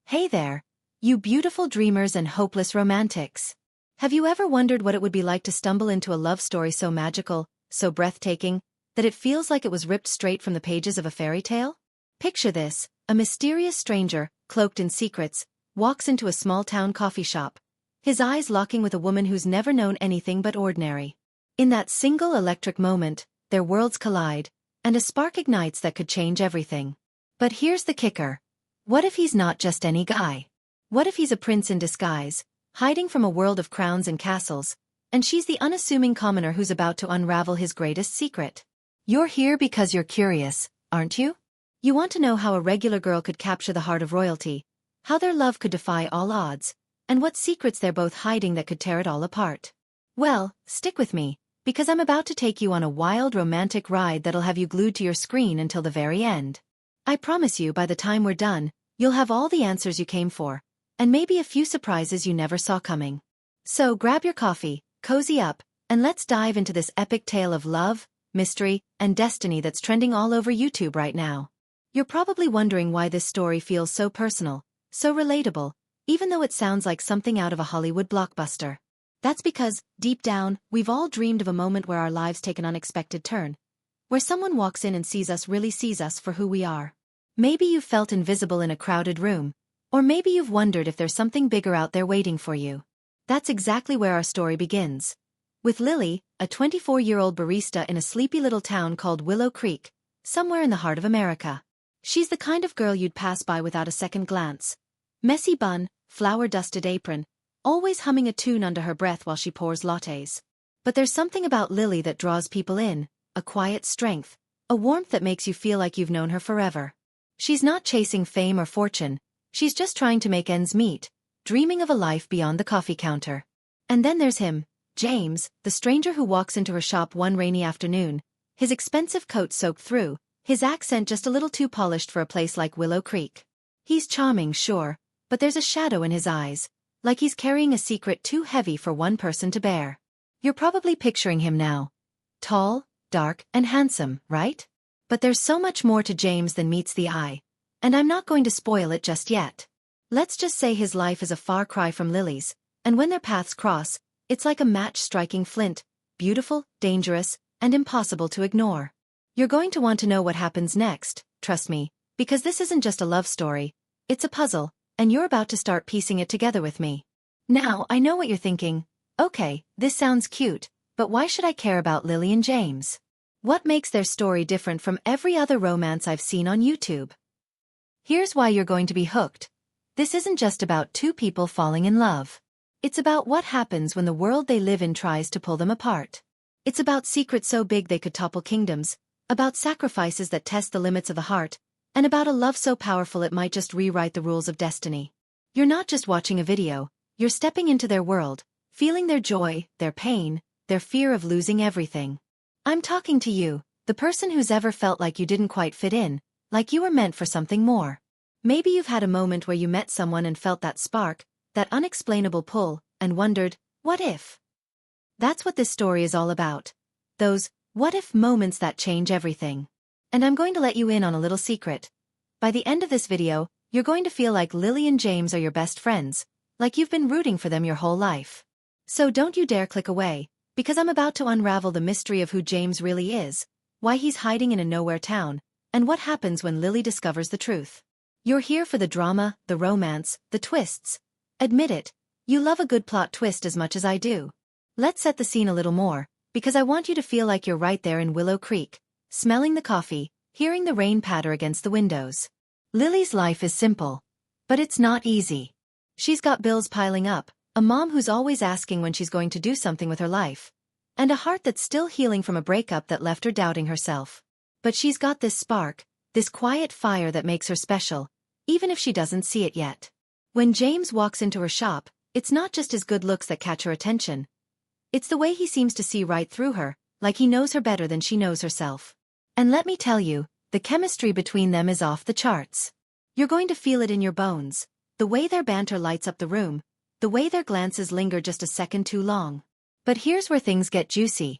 Hey there, you beautiful dreamers and hopeless romantics. Have you ever wondered what it would be like to stumble into a love story so magical, so breathtaking, that it feels like it was ripped straight from the pages of a fairy tale? Picture this: a mysterious stranger, cloaked in secrets, walks into a small-town coffee shop, his eyes locking with a woman who's never known anything but ordinary. In that single electric moment, their worlds collide, and a spark ignites that could change everything. But here's the kicker. What if he's not just any guy? What if he's a prince in disguise, hiding from a world of crowns and castles, and she's the unassuming commoner who's about to unravel his greatest secret? You're here because you're curious, aren't you? You want to know how a regular girl could capture the heart of royalty, how their love could defy all odds, and what secrets they're both hiding that could tear it all apart. Well, stick with me, because I'm about to take you on a wild romantic ride that'll have you glued to your screen until the very end. I promise you, by the time we're done, you'll have all the answers you came for, and maybe a few surprises you never saw coming. So grab your coffee, cozy up, and let's dive into this epic tale of love, mystery, and destiny that's trending all over YouTube right now. You're probably wondering why this story feels so personal, so relatable, even though it sounds like something out of a Hollywood blockbuster. That's because, deep down, we've all dreamed of a moment where our lives take an unexpected turn, where someone walks in and really sees us for who we are. Maybe you've felt invisible in a crowded room, or maybe you've wondered if there's something bigger out there waiting for you. That's exactly where our story begins. With Lily, a 24-year-old barista in a sleepy little town called Willow Creek, somewhere in the heart of America. She's the kind of girl you'd pass by without a second glance. Messy bun, flour-dusted apron, always humming a tune under her breath while she pours lattes. But there's something about Lily that draws people in, a quiet strength, a warmth that makes you feel like you've known her forever. She's not chasing fame or fortune, she's just trying to make ends meet, dreaming of a life beyond the coffee counter. And then there's him, James, the stranger who walks into her shop one rainy afternoon, his expensive coat soaked through, his accent just a little too polished for a place like Willow Creek. He's charming, sure, but there's a shadow in his eyes, like he's carrying a secret too heavy for one person to bear. You're probably picturing him now. Tall, dark, and handsome, right? But there's so much more to James than meets the eye, and I'm not going to spoil it just yet. Let's just say his life is a far cry from Lily's, and when their paths cross, it's like a match striking flint, beautiful, dangerous, and impossible to ignore. You're going to want to know what happens next, trust me, because this isn't just a love story, it's a puzzle, and you're about to start piecing it together with me. Now, I know what you're thinking. Okay, this sounds cute, but why should I care about Lily and James? What makes their story different from every other romance I've seen on YouTube? Here's why you're going to be hooked. This isn't just about two people falling in love. It's about what happens when the world they live in tries to pull them apart. It's about secrets so big they could topple kingdoms, about sacrifices that test the limits of the heart, and about a love so powerful it might just rewrite the rules of destiny. You're not just watching a video, you're stepping into their world, feeling their joy, their pain, their fear of losing everything. I'm talking to you, the person who's ever felt like you didn't quite fit in, like you were meant for something more. Maybe you've had a moment where you met someone and felt that spark, that unexplainable pull, and wondered, what if? That's what this story is all about. Those what-if moments that change everything. And I'm going to let you in on a little secret. By the end of this video, you're going to feel like Lily and James are your best friends, like you've been rooting for them your whole life. So don't you dare click away, because I'm about to unravel the mystery of who James really is, why he's hiding in a nowhere town, and what happens when Lily discovers the truth. You're here for the drama, the romance, the twists. Admit it, you love a good plot twist as much as I do. Let's set the scene a little more, because I want you to feel like you're right there in Willow Creek, smelling the coffee, hearing the rain patter against the windows. Lily's life is simple, but it's not easy. She's got bills piling up, a mom who's always asking when she's going to do something with her life, and a heart that's still healing from a breakup that left her doubting herself. But she's got this spark, this quiet fire that makes her special, even if she doesn't see it yet. When James walks into her shop, it's not just his good looks that catch her attention. It's the way he seems to see right through her, like he knows her better than she knows herself. And let me tell you, the chemistry between them is off the charts. You're going to feel it in your bones, the way their banter lights up the room, the way their glances linger just a second too long. But here's where things get juicy.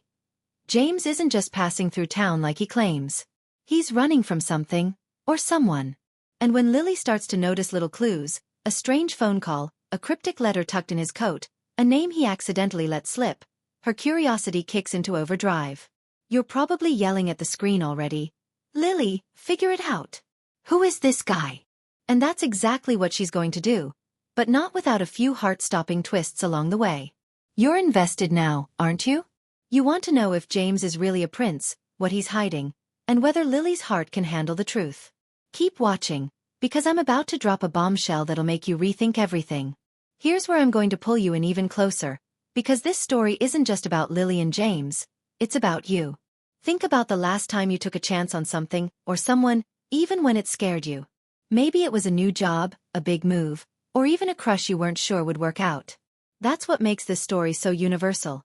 James isn't just passing through town like he claims. He's running from something, or someone. And when Lily starts to notice little clues, A strange phone call, a cryptic letter tucked in his coat, a name he accidentally let slip. Her curiosity kicks into overdrive. You're probably yelling at the screen already. Lily, figure it out. Who is this guy? And that's exactly what she's going to do, but not without a few heart-stopping twists along the way. You're invested now, aren't you? You want to know if James is really a prince, what he's hiding, and whether Lily's heart can handle the truth. Keep watching, because I'm about to drop a bombshell that'll make you rethink everything. Here's where I'm going to pull you in even closer, because this story isn't just about Lily and James, it's about you. Think about the last time you took a chance on something, or someone, even when it scared you. Maybe it was a new job, a big move, or even a crush you weren't sure would work out. That's what makes this story so universal.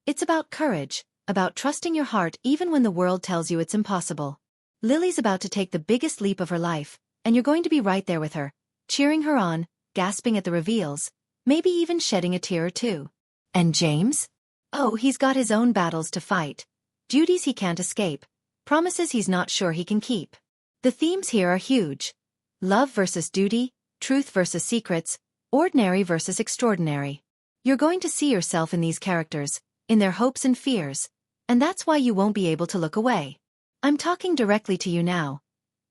It's about courage, about trusting your heart even when the world tells you it's impossible. Lily's about to take the biggest leap of her life, and you're going to be right there with her, cheering her on, gasping at the reveals, maybe even shedding a tear or two. And James? Oh, he's got his own battles to fight, duties he can't escape, promises he's not sure he can keep. The themes here are huge. Love versus duty, truth versus secrets, ordinary versus extraordinary. You're going to see yourself in these characters, in their hopes and fears, and that's why you won't be able to look away. I'm talking directly to you now.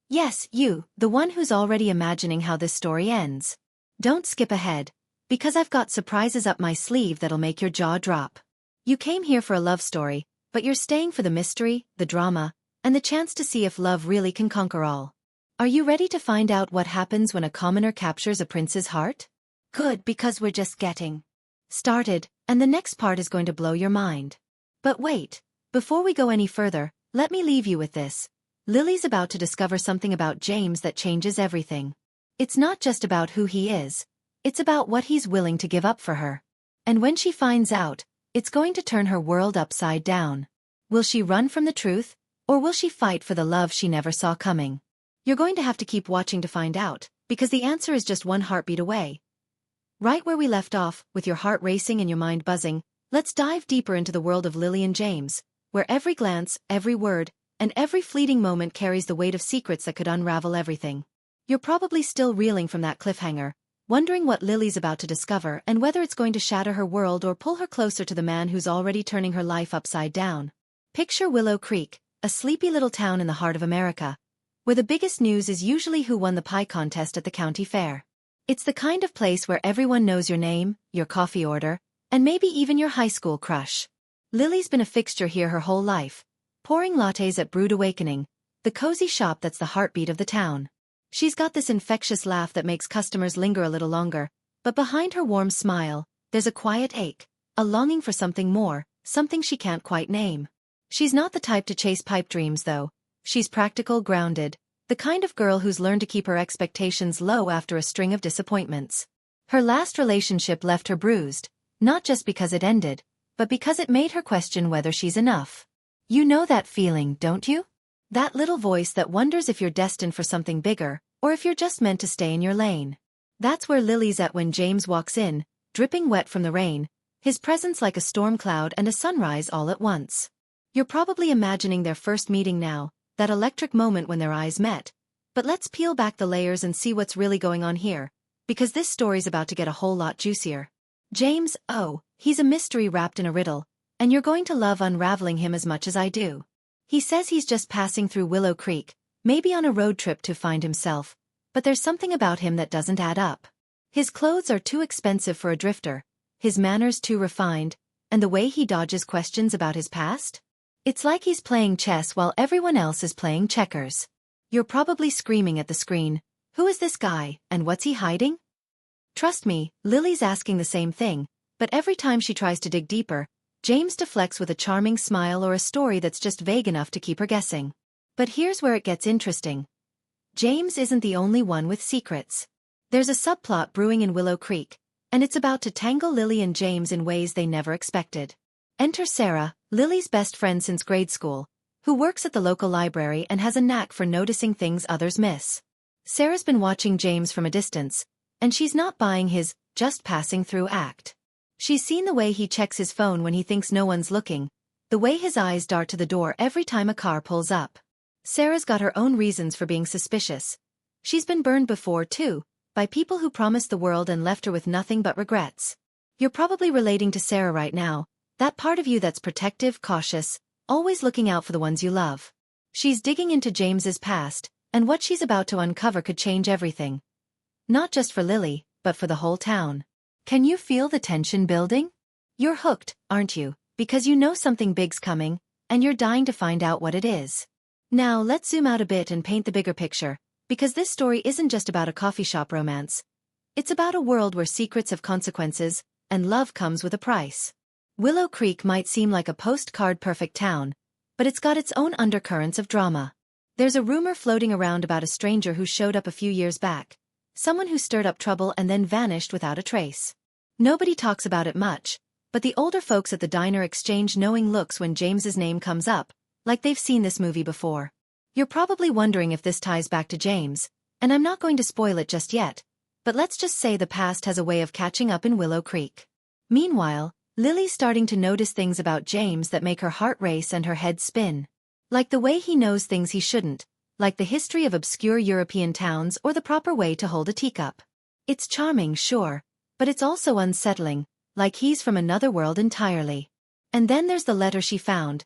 Yes, you, the one who's already imagining how this story ends. Don't skip ahead, because I've got surprises up my sleeve that'll make your jaw drop. You came here for a love story, but you're staying for the mystery, the drama, and the chance to see if love really can conquer all. Are you ready to find out what happens when a commoner captures a prince's heart? Good, because we're just getting started, and the next part is going to blow your mind. But wait, before we go any further, let me leave you with this. Lily's about to discover something about James that changes everything. It's not just about who he is, it's about what he's willing to give up for her. And when she finds out, it's going to turn her world upside down. Will she run from the truth, or will she fight for the love she never saw coming? You're going to have to keep watching to find out, because the answer is just one heartbeat away. Right where we left off, with your heart racing and your mind buzzing, let's dive deeper into the world of Lily and James, where every glance, every word, and every fleeting moment carries the weight of secrets that could unravel everything. You're probably still reeling from that cliffhanger, wondering what Lily's about to discover and whether it's going to shatter her world or pull her closer to the man who's already turning her life upside down. Picture Willow Creek, a sleepy little town in the heart of America, where the biggest news is usually who won the pie contest at the county fair. It's the kind of place where everyone knows your name, your coffee order, and maybe even your high school crush. Lily's been a fixture here her whole life, pouring lattes at Brewed Awakening, the cozy shop that's the heartbeat of the town. She's got this infectious laugh that makes customers linger a little longer, but behind her warm smile, there's a quiet ache, a longing for something more, something she can't quite name. She's not the type to chase pipe dreams though. She's practical, grounded, the kind of girl who's learned to keep her expectations low after a string of disappointments. Her last relationship left her bruised, not just because it ended, but because it made her question whether she's enough. You know that feeling, don't you? That little voice that wonders if you're destined for something bigger, or if you're just meant to stay in your lane. That's where Lily's at when James walks in, dripping wet from the rain, his presence like a storm cloud and a sunrise all at once. You're probably imagining their first meeting now, that electric moment when their eyes met. But let's peel back the layers and see what's really going on here, because this story's about to get a whole lot juicier. James, oh, he's a mystery wrapped in a riddle, and you're going to love unraveling him as much as I do. He says he's just passing through Willow Creek, maybe on a road trip to find himself, but there's something about him that doesn't add up. His clothes are too expensive for a drifter, his manners too refined, and the way he dodges questions about his past? It's like he's playing chess while everyone else is playing checkers. You're probably screaming at the screen, who is this guy, and what's he hiding? Trust me, Lily's asking the same thing, but every time she tries to dig deeper, James deflects with a charming smile or a story that's just vague enough to keep her guessing. But here's where it gets interesting. James isn't the only one with secrets. There's a subplot brewing in Willow Creek, and it's about to tangle Lily and James in ways they never expected. Enter Sarah, Lily's best friend since grade school, who works at the local library and has a knack for noticing things others miss. Sarah's been watching James from a distance, and she's not buying his just passing through act. She's seen the way he checks his phone when he thinks no one's looking, the way his eyes dart to the door every time a car pulls up. Sarah's got her own reasons for being suspicious. She's been burned before too, by people who promised the world and left her with nothing but regrets. You're probably relating to Sarah right now, that part of you that's protective, cautious, always looking out for the ones you love. She's digging into James's past, and what she's about to uncover could change everything. Not just for Lily, but for the whole town. Can you feel the tension building? You're hooked, aren't you? Because you know something big's coming, and you're dying to find out what it is. Now let's zoom out a bit and paint the bigger picture, because this story isn't just about a coffee shop romance. It's about a world where secrets have consequences, and love comes with a price. Willow Creek might seem like a postcard-perfect town, but it's got its own undercurrents of drama. There's a rumor floating around about a stranger who showed up a few years back, someone who stirred up trouble and then vanished without a trace. Nobody talks about it much, but the older folks at the diner exchange knowing looks when James's name comes up, like they've seen this movie before. You're probably wondering if this ties back to James, and I'm not going to spoil it just yet, but let's just say the past has a way of catching up in Willow Creek. Meanwhile, Lily's starting to notice things about James that make her heart race and her head spin. Like the way he knows things he shouldn't, like the history of obscure European towns or the proper way to hold a teacup. It's charming, sure, but it's also unsettling, like he's from another world entirely. And then there's the letter she found,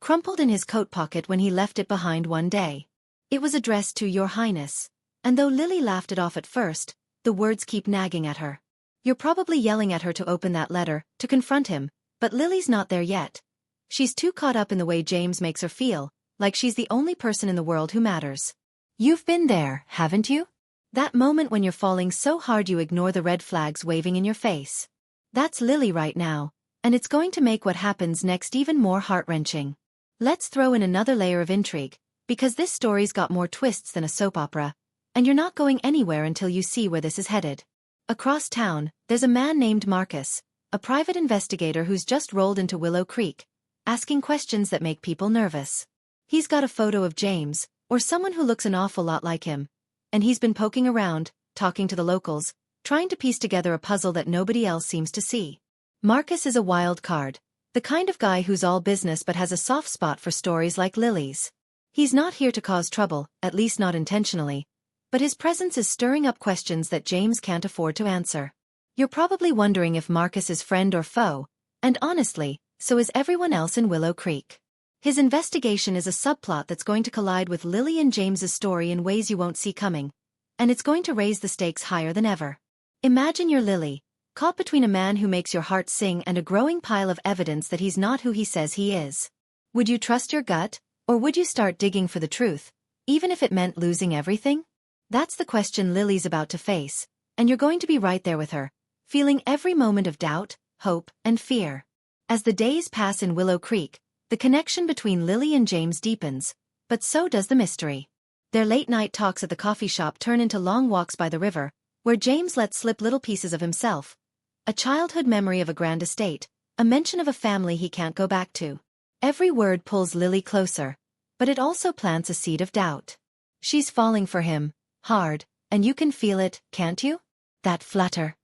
crumpled in his coat pocket when he left it behind one day. It was addressed to Your Highness, and though Lily laughed it off at first, the words keep nagging at her. You're probably yelling at her to open that letter, to confront him, but Lily's not there yet. She's too caught up in the way James makes her feel, like she's the only person in the world who matters. You've been there, haven't you? That moment when you're falling so hard you ignore the red flags waving in your face. That's Lily right now, and it's going to make what happens next even more heart-wrenching. Let's throw in another layer of intrigue, because this story's got more twists than a soap opera, and you're not going anywhere until you see where this is headed. Across town, there's a man named Marcus, a private investigator who's just rolled into Willow Creek, asking questions that make people nervous. He's got a photo of James, or someone who looks an awful lot like him, and he's been poking around, talking to the locals, trying to piece together a puzzle that nobody else seems to see. Marcus is a wild card, the kind of guy who's all business but has a soft spot for stories like Lily's. He's not here to cause trouble, at least not intentionally, but his presence is stirring up questions that James can't afford to answer. You're probably wondering if Marcus is friend or foe, and honestly, so is everyone else in Willow Creek. His investigation is a subplot that's going to collide with Lily and James's story in ways you won't see coming, and it's going to raise the stakes higher than ever. Imagine you're Lily, caught between a man who makes your heart sing and a growing pile of evidence that he's not who he says he is. Would you trust your gut, or would you start digging for the truth, even if it meant losing everything? That's the question Lily's about to face, and you're going to be right there with her, feeling every moment of doubt, hope, and fear. As the days pass in Willow Creek, the connection between Lily and James deepens, but so does the mystery. Their late-night talks at the coffee shop turn into long walks by the river, where James lets slip little pieces of himself. A childhood memory of a grand estate, a mention of a family he can't go back to. Every word pulls Lily closer, but it also plants a seed of doubt. She's falling for him, hard, and you can feel it, can't you? That flutter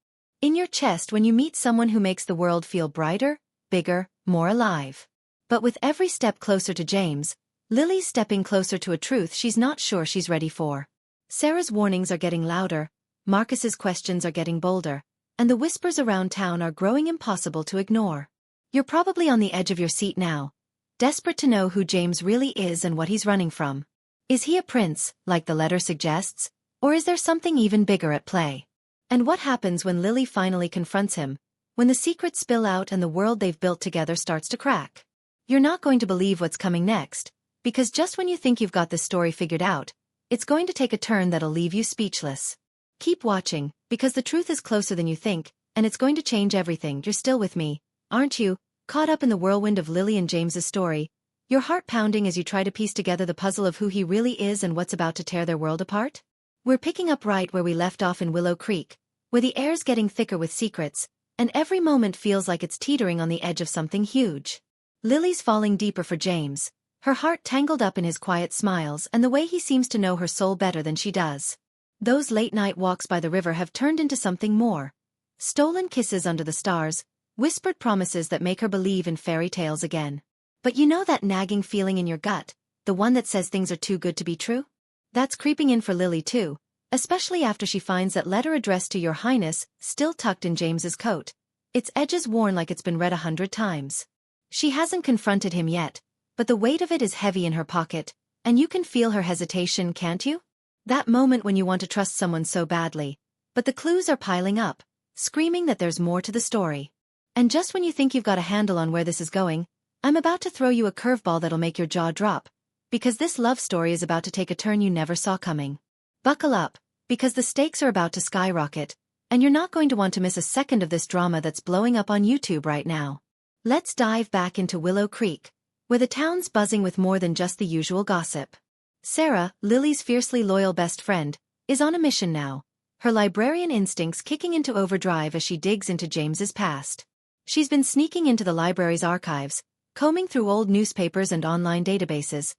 in your chest when you meet someone who makes the world feel brighter, bigger, more alive. But with every step closer to James, Lily's stepping closer to a truth she's not sure she's ready for. Sarah's warnings are getting louder, Marcus's questions are getting bolder, and the whispers around town are growing impossible to ignore. You're probably on the edge of your seat now, desperate to know who James really is and what he's running from. Is he a prince, like the letter suggests, or is there something even bigger at play? And what happens when Lily finally confronts him, when the secrets spill out and the world they've built together starts to crack? You're not going to believe what's coming next, because just when you think you've got this story figured out, it's going to take a turn that'll leave you speechless. Keep watching, because the truth is closer than you think, and it's going to change everything. You're still with me, aren't you? Caught up in the whirlwind of Lily and James's story, your heart pounding as you try to piece together the puzzle of who he really is and what's about to tear their world apart? We're picking up right where we left off in Willow Creek, where the air's getting thicker with secrets, and every moment feels like it's teetering on the edge of something huge. Lily's falling deeper for James, her heart tangled up in his quiet smiles and the way he seems to know her soul better than she does. Those late-night walks by the river have turned into something more. Stolen kisses under the stars, whispered promises that make her believe in fairy tales again. But you know that nagging feeling in your gut, the one that says things are too good to be true? That's creeping in for Lily too, especially after she finds that letter addressed to Your Highness still tucked in James's coat, its edges worn like it's been read 100 times. She hasn't confronted him yet, but the weight of it is heavy in her pocket, and you can feel her hesitation, can't you? That moment when you want to trust someone so badly, but the clues are piling up, screaming that there's more to the story. And just when you think you've got a handle on where this is going, I'm about to throw you a curveball that'll make your jaw drop, because this love story is about to take a turn you never saw coming. Buckle up, because the stakes are about to skyrocket, and you're not going to want to miss a second of this drama that's blowing up on YouTube right now. Let's dive back into Willow Creek, where the town's buzzing with more than just the usual gossip. Sarah, Lily's fiercely loyal best friend, is on a mission now, her librarian instincts kicking into overdrive as she digs into James's past. She's been sneaking into the library's archives, combing through old newspapers and online databases,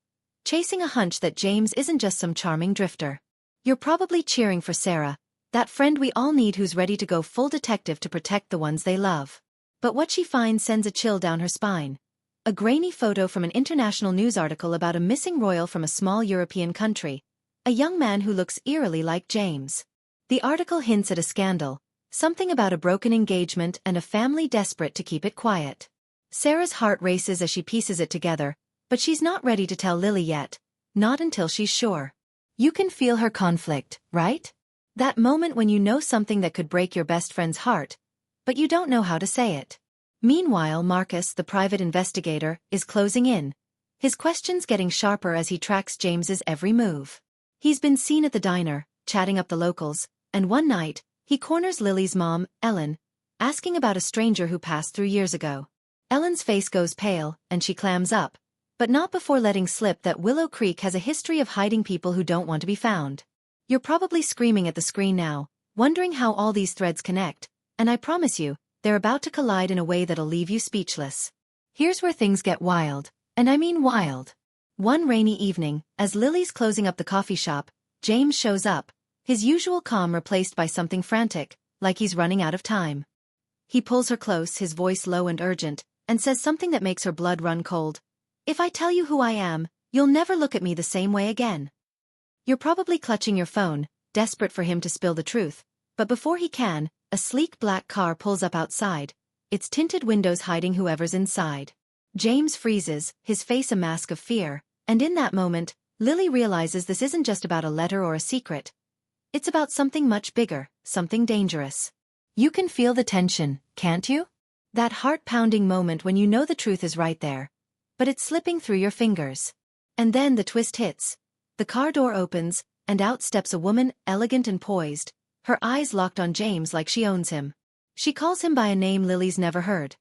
chasing a hunch that James isn't just some charming drifter. You're probably cheering for Sarah, that friend we all need who's ready to go full detective to protect the ones they love. But what she finds sends a chill down her spine. A grainy photo from an international news article about a missing royal from a small European country, a young man who looks eerily like James. The article hints at a scandal, something about a broken engagement and a family desperate to keep it quiet. Sarah's heart races as she pieces it together, but she's not ready to tell Lily yet, not until she's sure. You can feel her conflict, right? That moment when you know something that could break your best friend's heart, but you don't know how to say it. Meanwhile, Marcus, the private investigator, is closing in, his questions getting sharper as he tracks James's every move. He's been seen at the diner, chatting up the locals, and one night, he corners Lily's mom, Ellen, asking about a stranger who passed through years ago. Ellen's face goes pale, and she clams up, but not before letting slip that Willow Creek has a history of hiding people who don't want to be found. You're probably screaming at the screen now, wondering how all these threads connect, and I promise you, they're about to collide in a way that'll leave you speechless. Here's where things get wild, and I mean wild. One rainy evening, as Lily's closing up the coffee shop, James shows up, his usual calm replaced by something frantic, like he's running out of time. He pulls her close, his voice low and urgent, and says something that makes her blood run cold. If I tell you who I am, you'll never look at me the same way again. You're probably clutching your phone, desperate for him to spill the truth, but before he can, a sleek black car pulls up outside, its tinted windows hiding whoever's inside. James freezes, his face a mask of fear, and in that moment, Lily realizes this isn't just about a letter or a secret. It's about something much bigger, something dangerous. You can feel the tension, can't you? That heart-pounding moment when you know the truth is right there, but it's slipping through your fingers. And then the twist hits. The car door opens, and out steps a woman, elegant and poised, her eyes locked on James like she owns him. She calls him by a name Lily's never heard.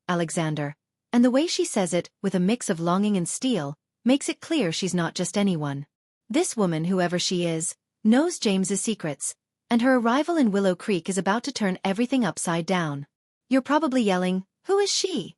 Alexander. And the way she says it, with a mix of longing and steel, makes it clear she's not just anyone. This woman, whoever she is, knows James's secrets, and her arrival in Willow Creek is about to turn everything upside down. You're probably yelling, "Who is she?"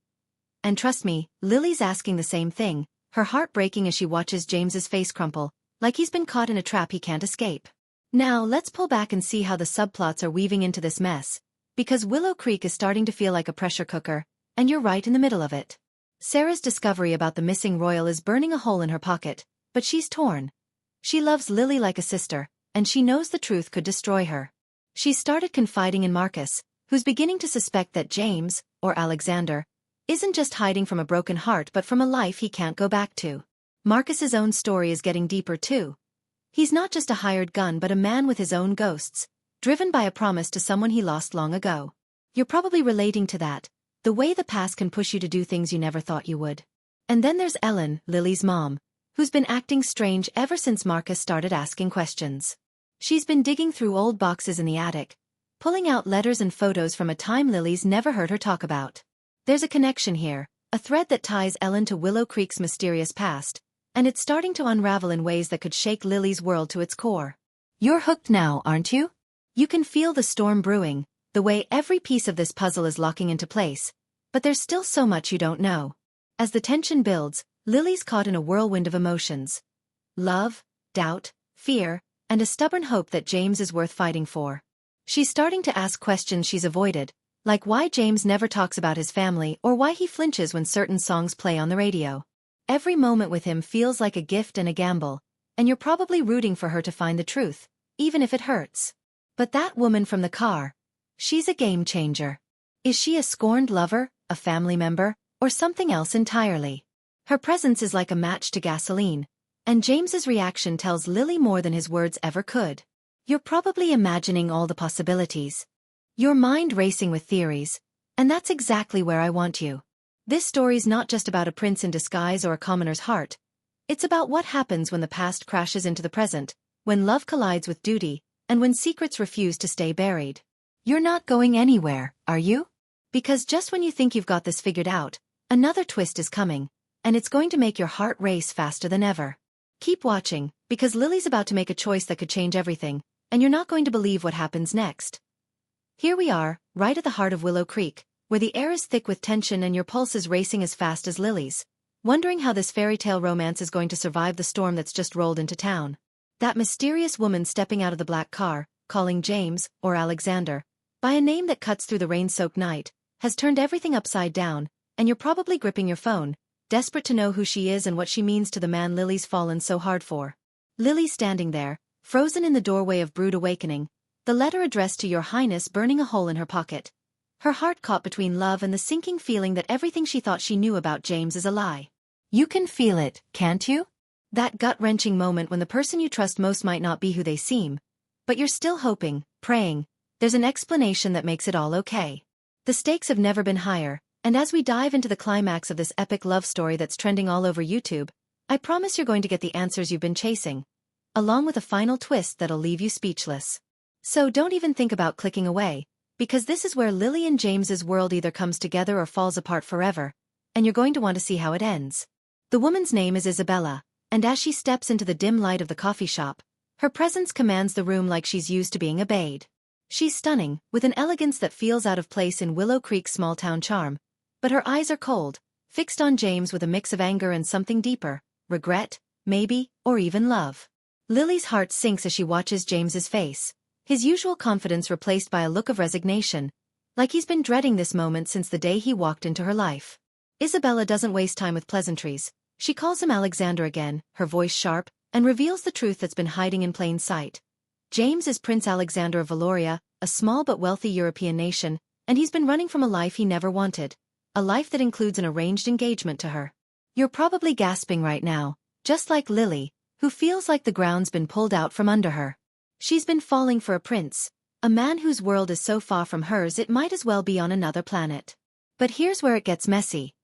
And trust me, Lily's asking the same thing, her heart breaking as she watches James's face crumple, like he's been caught in a trap he can't escape. Now let's pull back and see how the subplots are weaving into this mess, because Willow Creek is starting to feel like a pressure cooker, and you're right in the middle of it. Sarah's discovery about the missing royal is burning a hole in her pocket, but she's torn. She loves Lily like a sister, and she knows the truth could destroy her. She's started confiding in Marcus, who's beginning to suspect that James, or Alexander, isn't just hiding from a broken heart but from a life he can't go back to. Marcus's own story is getting deeper too. He's not just a hired gun but a man with his own ghosts, driven by a promise to someone he lost long ago. You're probably relating to that, the way the past can push you to do things you never thought you would. And then there's Ellen, Lily's mom, who's been acting strange ever since Marcus started asking questions. She's been digging through old boxes in the attic, pulling out letters and photos from a time Lily's never heard her talk about. There's a connection here, a thread that ties Ellen to Willow Creek's mysterious past, and it's starting to unravel in ways that could shake Lily's world to its core. You're hooked now, aren't you? You can feel the storm brewing, the way every piece of this puzzle is locking into place, but there's still so much you don't know. As the tension builds, Lily's caught in a whirlwind of emotions. Love, doubt, fear, and a stubborn hope that James is worth fighting for. She's starting to ask questions she's avoided, like why James never talks about his family or why he flinches when certain songs play on the radio. Every moment with him feels like a gift and a gamble, and you're probably rooting for her to find the truth, even if it hurts. But that woman from the car, she's a game changer. Is she a scorned lover, a family member, or something else entirely? Her presence is like a match to gasoline, and James's reaction tells Lily more than his words ever could. You're probably imagining all the possibilities. Your mind racing with theories, and that's exactly where I want you. This story's not just about a prince in disguise or a commoner's heart. It's about what happens when the past crashes into the present, when love collides with duty, and when secrets refuse to stay buried. You're not going anywhere, are you? Because just when you think you've got this figured out, another twist is coming, and it's going to make your heart race faster than ever. Keep watching, because Lily's about to make a choice that could change everything, and you're not going to believe what happens next. Here we are, right at the heart of Willow Creek, where the air is thick with tension and your pulse is racing as fast as Lily's, wondering how this fairy tale romance is going to survive the storm that's just rolled into town. That mysterious woman stepping out of the black car, calling James, or Alexander, by a name that cuts through the rain-soaked night, has turned everything upside down, and you're probably gripping your phone, desperate to know who she is and what she means to the man Lily's fallen so hard for. Lily's standing there, frozen in the doorway of Brood Awakening, the letter addressed to Your Highness burning a hole in her pocket. Her heart caught between love and the sinking feeling that everything she thought she knew about James is a lie. You can feel it, can't you? That gut-wrenching moment when the person you trust most might not be who they seem, but you're still hoping, praying, there's an explanation that makes it all okay. The stakes have never been higher, and as we dive into the climax of this epic love story that's trending all over YouTube, I promise you're going to get the answers you've been chasing, along with a final twist that'll leave you speechless. So don't even think about clicking away, because this is where Lily and James's world either comes together or falls apart forever, and you're going to want to see how it ends. The woman's name is Isabella, and as she steps into the dim light of the coffee shop, her presence commands the room like she's used to being obeyed. She's stunning, with an elegance that feels out of place in Willow Creek's small-town charm, but her eyes are cold, fixed on James with a mix of anger and something deeper, regret, maybe, or even love. Lily's heart sinks as she watches James's face, his usual confidence replaced by a look of resignation, like he's been dreading this moment since the day he walked into her life. Isabella doesn't waste time with pleasantries. She calls him Alexander again, her voice sharp, and reveals the truth that's been hiding in plain sight. James is Prince Alexander of Valoria, a small but wealthy European nation, and he's been running from a life he never wanted, a life that includes an arranged engagement to her. You're probably gasping right now, just like Lily, who feels like the ground's been pulled out from under her. She's been falling for a prince, a man whose world is so far from hers it might as well be on another planet. But here's where it gets messy.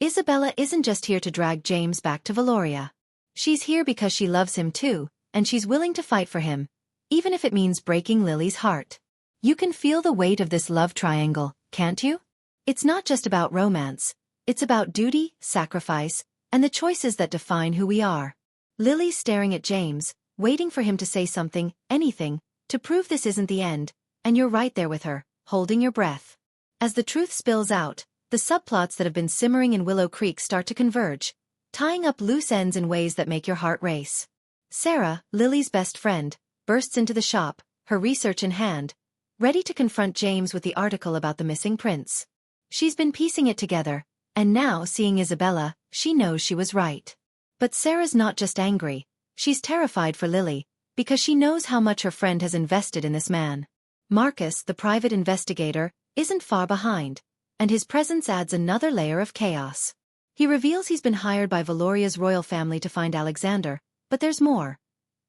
Isabella isn't just here to drag James back to Valoria. She's here because she loves him too, and she's willing to fight for him, even if it means breaking Lily's heart. You can feel the weight of this love triangle, can't you? It's not just about romance, it's about duty, sacrifice, and the choices that define who we are. Lily's staring at James, waiting for him to say something, anything, to prove this isn't the end, and you're right there with her, holding your breath. As the truth spills out, the subplots that have been simmering in Willow Creek start to converge, tying up loose ends in ways that make your heart race. Sarah, Lily's best friend, bursts into the shop, her research in hand, ready to confront James with the article about the missing prince. She's been piecing it together, and now, seeing Isabella, she knows she was right. But Sarah's not just angry, she's terrified for Lily, because she knows how much her friend has invested in this man. Marcus, the private investigator, isn't far behind, and his presence adds another layer of chaos. He reveals he's been hired by Valoria's royal family to find Alexander, but there's more.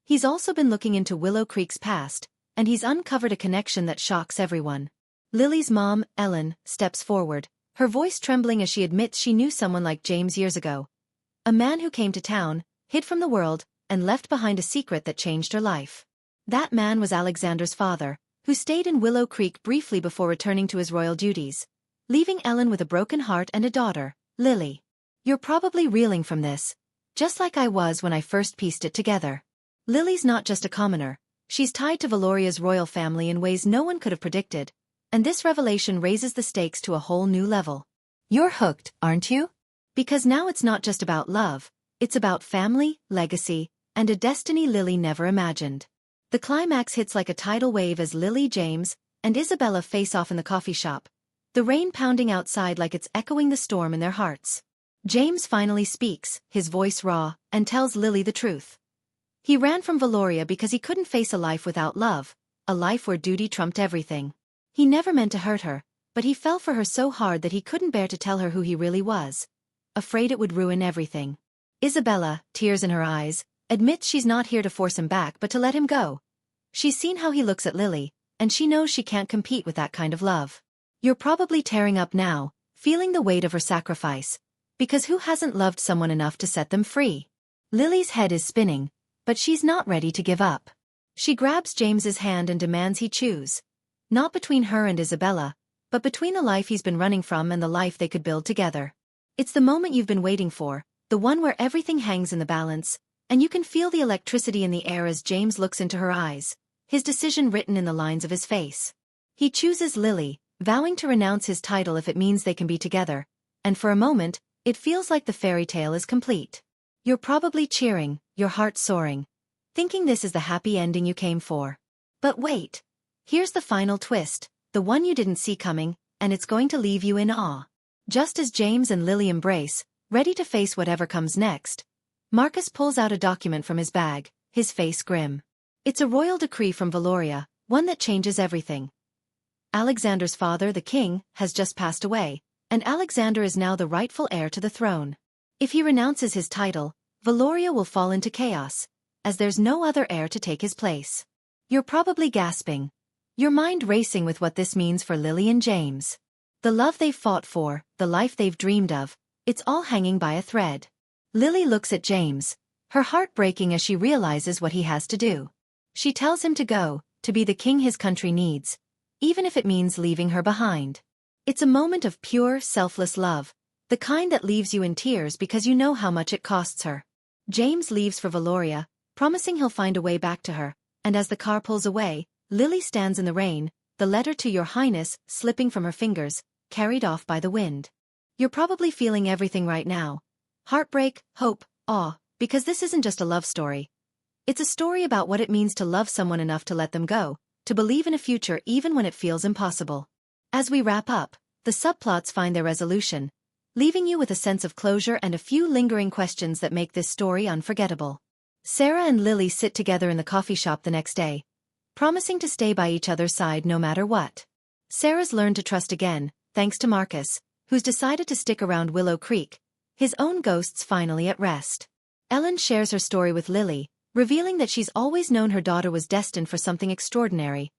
He's also been looking into Willow Creek's past, and he's uncovered a connection that shocks everyone. Lily's mom, Ellen, steps forward, her voice trembling as she admits she knew someone like James years ago. A man who came to town, hid from the world, and left behind a secret that changed her life. That man was Alexander's father, who stayed in Willow Creek briefly before returning to his royal duties, leaving Ellen with a broken heart and a daughter, Lily. You're probably reeling from this, just like I was when I first pieced it together. Lily's not just a commoner, she's tied to Valoria's royal family in ways no one could have predicted, and this revelation raises the stakes to a whole new level. You're hooked, aren't you? Because now it's not just about love, it's about family, legacy, and a destiny Lily never imagined. The climax hits like a tidal wave as Lily, James, and Isabella face off in the coffee shop, the rain pounding outside like it's echoing the storm in their hearts. James finally speaks, his voice raw, and tells Lily the truth. He ran from Valoria because he couldn't face a life without love, a life where duty trumped everything. He never meant to hurt her, but he fell for her so hard that he couldn't bear to tell her who he really was, afraid it would ruin everything. Isabella, tears in her eyes, admits she's not here to force him back but to let him go. She's seen how he looks at Lily, and she knows she can't compete with that kind of love. You're probably tearing up now, feeling the weight of her sacrifice, because who hasn't loved someone enough to set them free? Lily's head is spinning, but she's not ready to give up. She grabs James's hand and demands he choose. Not between her and Isabella, but between the life he's been running from and the life they could build together. It's the moment you've been waiting for, the one where everything hangs in the balance, and you can feel the electricity in the air as James looks into her eyes, his decision written in the lines of his face. He chooses Lily, vowing to renounce his title if it means they can be together, and for a moment, it feels like the fairy tale is complete. You're probably cheering, your heart soaring, thinking this is the happy ending you came for. But wait. Here's the final twist, the one you didn't see coming, and it's going to leave you in awe. Just as James and Lily embrace, ready to face whatever comes next, Marcus pulls out a document from his bag, his face grim. It's a royal decree from Valoria, one that changes everything. Alexander's father, the king, has just passed away, and Alexander is now the rightful heir to the throne. If he renounces his title, Valoria will fall into chaos, as there's no other heir to take his place. You're probably gasping, your mind racing with what this means for Lily and James. The love they've fought for, the life they've dreamed of, it's all hanging by a thread. Lily looks at James, her heart breaking as she realizes what he has to do. She tells him to go, to be the king his country needs, even if it means leaving her behind. It's a moment of pure, selfless love, the kind that leaves you in tears because you know how much it costs her. James leaves for Valoria, promising he'll find a way back to her, and as the car pulls away, Lily stands in the rain, the letter to Your Highness slipping from her fingers, carried off by the wind. You're probably feeling everything right now. Heartbreak, hope, awe, because this isn't just a love story. It's a story about what it means to love someone enough to let them go, to believe in a future even when it feels impossible. As we wrap up, the subplots find their resolution, leaving you with a sense of closure and a few lingering questions that make this story unforgettable. Sarah and Lily sit together in the coffee shop the next day, promising to stay by each other's side no matter what. Sarah's learned to trust again, thanks to Marcus, who's decided to stick around Willow Creek, his own ghosts finally at rest. Ellen shares her story with Lily, revealing that she's always known her daughter was destined for something extraordinary,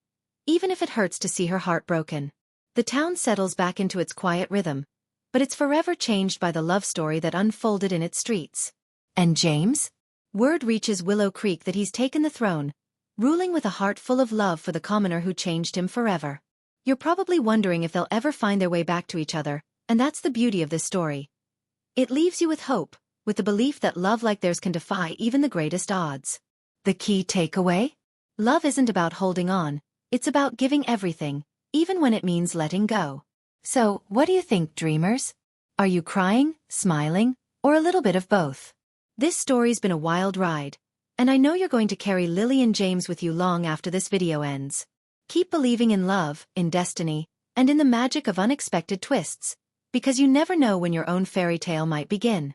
even if it hurts to see her heart broken. The town settles back into its quiet rhythm, but it's forever changed by the love story that unfolded in its streets. And James? Word reaches Willow Creek that he's taken the throne, ruling with a heart full of love for the commoner who changed him forever. You're probably wondering if they'll ever find their way back to each other, and that's the beauty of this story. It leaves you with hope, with the belief that love like theirs can defy even the greatest odds. The key takeaway? Love isn't about holding on, it's about giving everything, even when it means letting go. So, what do you think, dreamers? Are you crying, smiling, or a little bit of both? This story's been a wild ride, and I know you're going to carry Lily and James with you long after this video ends. Keep believing in love, in destiny, and in the magic of unexpected twists, because you never know when your own fairy tale might begin.